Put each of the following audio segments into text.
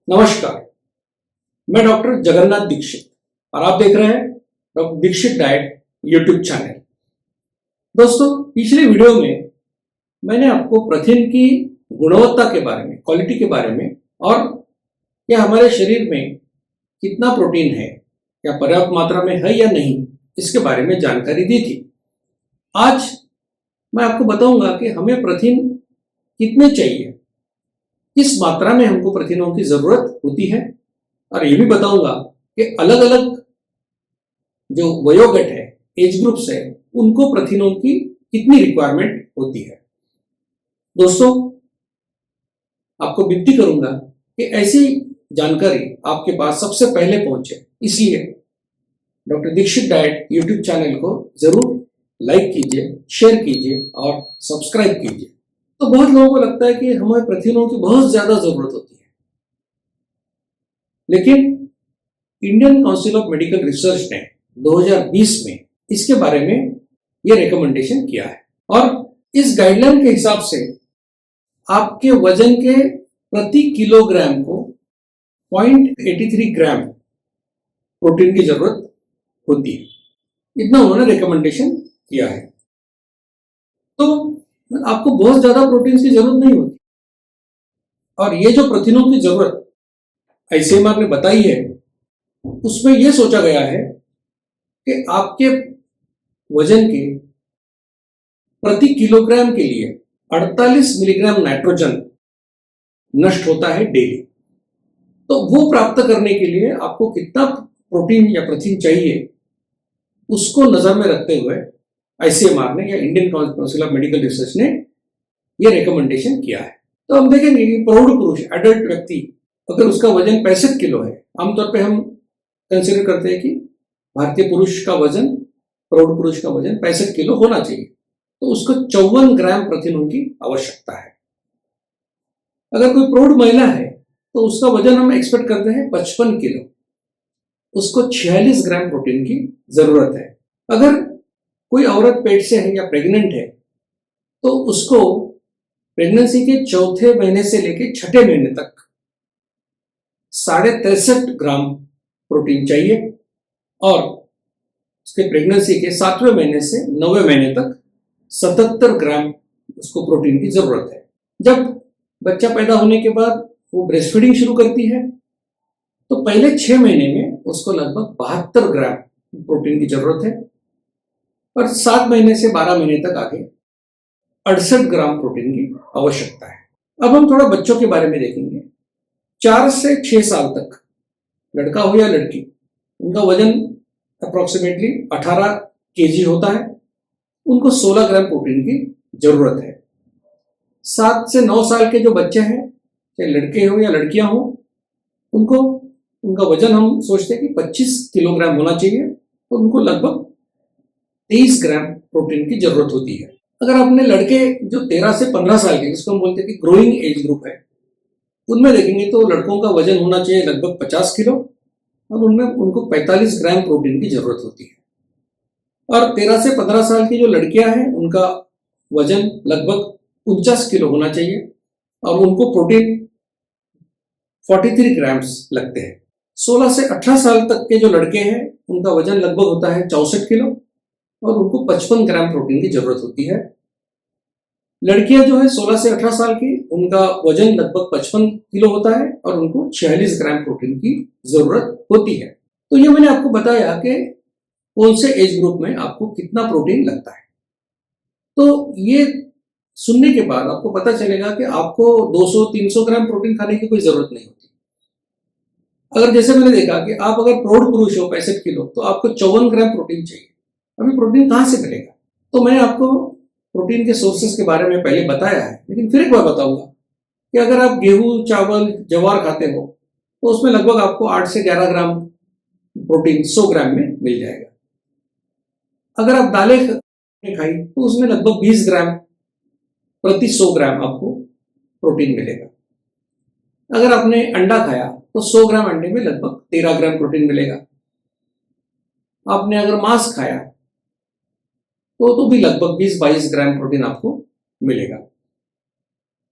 नमस्कार। मैं डॉक्टर जगन्नाथ दीक्षित और आप देख रहे हैं doctor Dikshit diet YouTube channel. दोस्तों, पिछले वीडियो में मैंने आपको प्रोटीन की गुणवत्ता के बारे में, क्वालिटी के बारे में और यह हमारे शरीर में कितना प्रोटीन है, या पर्याप्त मात्रा में है या नहीं, इसके बारे में जानकारी दी थी। आज मैं आपको बताऊंगा कि हमें प्रोटीन कितने चाहिए, किस मात्रा में हमको प्रोटीनों की जरूरत होती है, और ये भी बताऊंगा कि अलग अलग जो वयोगट है, एज ग्रुप्स है, उनको प्रोटीनों की कितनी रिक्वायरमेंट होती है। दोस्तों, आपको विनती करूंगा कि ऐसी जानकारी आपके पास सबसे पहले पहुंचे, इसलिए doctor Dikshit diet YouTube channel को जरूर लाइक कीजिए, शेयर कीजिए और सब्सक्राइब कीजिए। तो बहुत लोगों को लगता है कि हमें प्रोटीनों की बहुत ज्यादा जरूरत होती है, लेकिन Indian council of medical research ने 2020 में इसके बारे में यह रिकमेंडेशन किया है, और इस गाइडलाइन के हिसाब से आपके वजन के प्रति किलोग्राम को 0.83 ग्राम प्रोटीन की जरूरत होती है। इतना उन्होंने रिकमेंडेशन किया है। तो आपको बहुत ज्यादा प्रोटीन की जरूरत नहीं होती, और ये जो प्रोटीनों की जरूरत आईसीएमआर ने बताई है, उसमें यह सोचा गया है कि आपके वजन के प्रति किलोग्राम के लिए 48 मिलीग्राम नाइट्रोजन नष्ट होता है डेली। तो वो प्राप्त करने के लिए आपको कितना प्रोटीन या प्रोटीन चाहिए, उसको नजर में रखते हुए आईसीएमआर ने या Indian council of medical research ने यह रिकमेंडेशन किया है। तो हम देखेंगे कि प्रौढ़ पुरुष, एडल्ट व्यक्ति, अगर उसका वजन 65 किलो है, आमतौर पे हम कंसिडर करते हैं कि भारतीय पुरुष का वजन, प्रौढ़ पुरुष का वजन 65 किलो होना चाहिए, तो उसको 54 ग्राम प्रोटीनों की आवश्यकता है। अगर कोई प्रौढ़ महिला है तो उसका वजन हम एक्सपेक्ट करते हैं 55 किलो, उसको 46 ग्राम प्रोटीन की जरूरत है। अगर कोई औरत पेट से है या प्रेग्नेंट है, तो उसको प्रेगनेंसी के चौथे महीने से लेकर छठे महीने तक 63.5 ग्राम प्रोटीन चाहिए, और उसके प्रेगनेंसी के 7वें महीने से 9वें महीने तक 77 ग्राम उसको प्रोटीन की जरूरत है। जब बच्चा पैदा होने के बाद वो ब्रेस्ट फीडिंग शुरू करती है, तो पहले 6 महीने में उसको लगभग 72 ग्राम प्रोटीन की जरूरत है, और 7 महीने से 12 महीने तक आगे 68 ग्राम प्रोटीन की आवश्यकता है। अब हम थोड़ा बच्चों के बारे में देखेंगे। 4 से 6 साल तक, लड़का हो या लड़की, उनका वजन अप्रोक्सीमेटली 18 केजी होता है, उनको 16 ग्राम प्रोटीन की जरूरत है। 7 से 9 साल के जो बच्चे हैं, चाहे लड़के हो या लड़कियां हो, उनको उनका वजन हम सोचते हैं कि 25 किलोग्राम होना चाहिए, तो उनको लगभग 23 ग्राम प्रोटीन की जरूरत होती है। अगर अपने लड़के जो 13 से 15 साल के, जिसको हम बोलते हैं कि ग्रोइंग एज ग्रुप है, उनमें देखेंगे तो लड़कों का वजन होना चाहिए लगभग 50 किलो, और उनमें उनको 45 ग्राम प्रोटीन की जरूरत होती है। और 13 से 15 साल की जो लड़कियां हैं, उनका वजन लगभग 49 किलो होना चाहिए, और उनको प्रोटीन 43 ग्राम्स लगते हैं। 16 से 18 साल तक के जो लड़के हैं, उनका वजन लगभग होता है 64 किलो, और उनको 55 ग्राम प्रोटीन की जरूरत होती है। लड़कियां जो है 16 से 18 साल की, उनका वजन लगभग 55 किलो होता है, और उनको 46 ग्राम प्रोटीन की जरूरत होती है। तो ये मैंने आपको बताया कि कौन से एज ग्रुप में आपको कितना प्रोटीन लगता है। तो ये सुनने के बाद आपको पता चलेगा कि आपको 200-300 ग्राम प्रोटीन खाने की कोई जरूरत नहीं होती। अगर जैसे मैंने देखा कि आप अगर प्रौढ़ पुरुष हो 65 किलो, तो आपको 54 ग्राम प्रोटीन चाहिए। अभी प्रोटीन कहां से मिलेगा? तो मैंने आपको प्रोटीन के सोर्सेस के बारे में पहले बताया है, लेकिन फिर एक बार बताऊंगा कि अगर आप गेहूं, चावल, ज्वार खाते हो, तो उसमें लगभग आपको 8 से 11 ग्राम प्रोटीन 100 ग्राम में मिल जाएगा। अगर आप दालें खाई, तो उसमें लगभग 20 ग्राम प्रति 100 ग्राम आपको प्रोटीन मिलेगा। अगर आपने अंडा खाया, तो 100 ग्राम अंडे में लगभग 13 ग्राम प्रोटीन मिलेगा। आपने अगर मांस खाया, तो भी लगभग 20-22 ग्राम प्रोटीन आपको मिलेगा।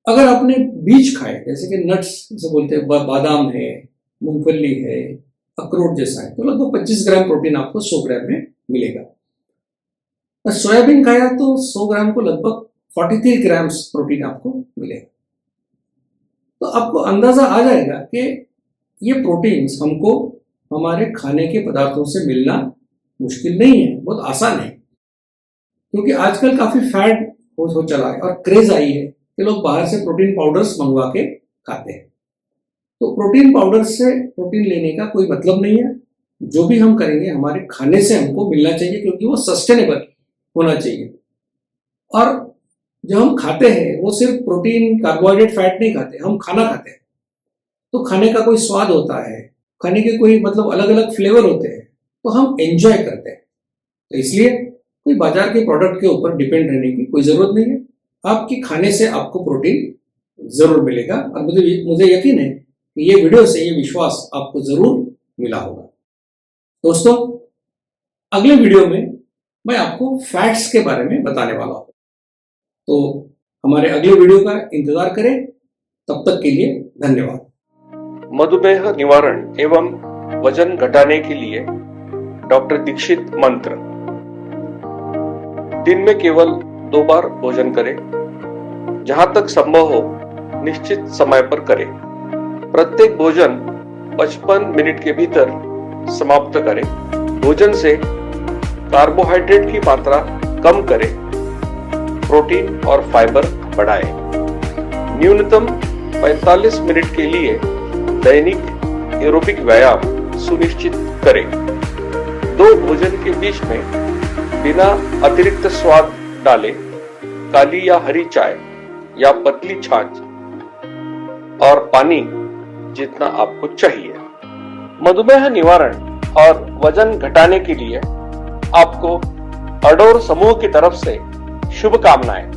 अगर आपने बीज खाए, जैसे कि नट्स जैसे बोलते हैं, बादाम है, मूंगफली है, अखरोट जैसा है, तो लगभग 25 ग्राम प्रोटीन आपको 100 ग्राम में मिलेगा। सोयाबीन खाया तो 100 ग्राम को लगभग 43 ग्राम प्रोटीन आपको मिलेगा। तो आपको अंदाजा आ जाएगा कि ये प्रोटीन्स हमको हमारे खाने के पदार्थों से मिलना मुश्किल नहीं है, बहुत आसान है। क्योंकि आजकल काफी फैट हो चला है और क्रेज आई है कि लोग बाहर से प्रोटीन पाउडर्स मंगवा के खाते हैं। तो प्रोटीन पाउडर से प्रोटीन लेने का कोई मतलब नहीं है। जो भी हम करेंगे हमारे खाने से हमको मिलना चाहिए, क्योंकि वो सस्टेनेबल होना चाहिए। और जो हम खाते हैं वो सिर्फ प्रोटीन, कार्बोहाइड्रेट, फैट नहीं खाते, हम खाना खाते हैं। तो खाने का कोई स्वाद होता है, खाने के कोई मतलब अलग अलग फ्लेवर होते हैं, तो हम एंजॉय करते हैं। तो इसलिए कोई बाजार के प्रोडक्ट के ऊपर डिपेंड रहने की कोई जरूरत नहीं है। आपके खाने से आपको प्रोटीन जरूर मिलेगा, और मुझे यकीन है कि ये वीडियो से ये विश्वास आपको जरूर मिला होगा। दोस्तों, अगले वीडियो में मैं आपको फैट्स के बारे में बताने वाला हूं, तो हमारे अगले वीडियो का इंतजार करें। तब तक के लिए धन्यवाद। मधुमेह निवारण एवं वजन घटाने के लिए डॉक्टर दीक्षित मंत्र। दिन में केवल 2 बार भोजन करें, जहां तक संभव हो निश्चित समय पर करें। प्रत्येक भोजन 55 मिनट के भीतर समाप्त करें। भोजन से कार्बोहाइड्रेट की मात्रा कम करें, प्रोटीन और फाइबर बढ़ाएं। न्यूनतम 45 मिनट के लिए दैनिक एरोबिक व्यायाम सुनिश्चित करें। 2 भोजन के बीच में बिना अतिरिक्त स्वाद डाले काली या हरी चाय या पतली छाछ और पानी जितना आपको चाहिए। मधुमेह निवारण और वजन घटाने के लिए आपको अडोर समूह की तरफ से शुभकामनाएं।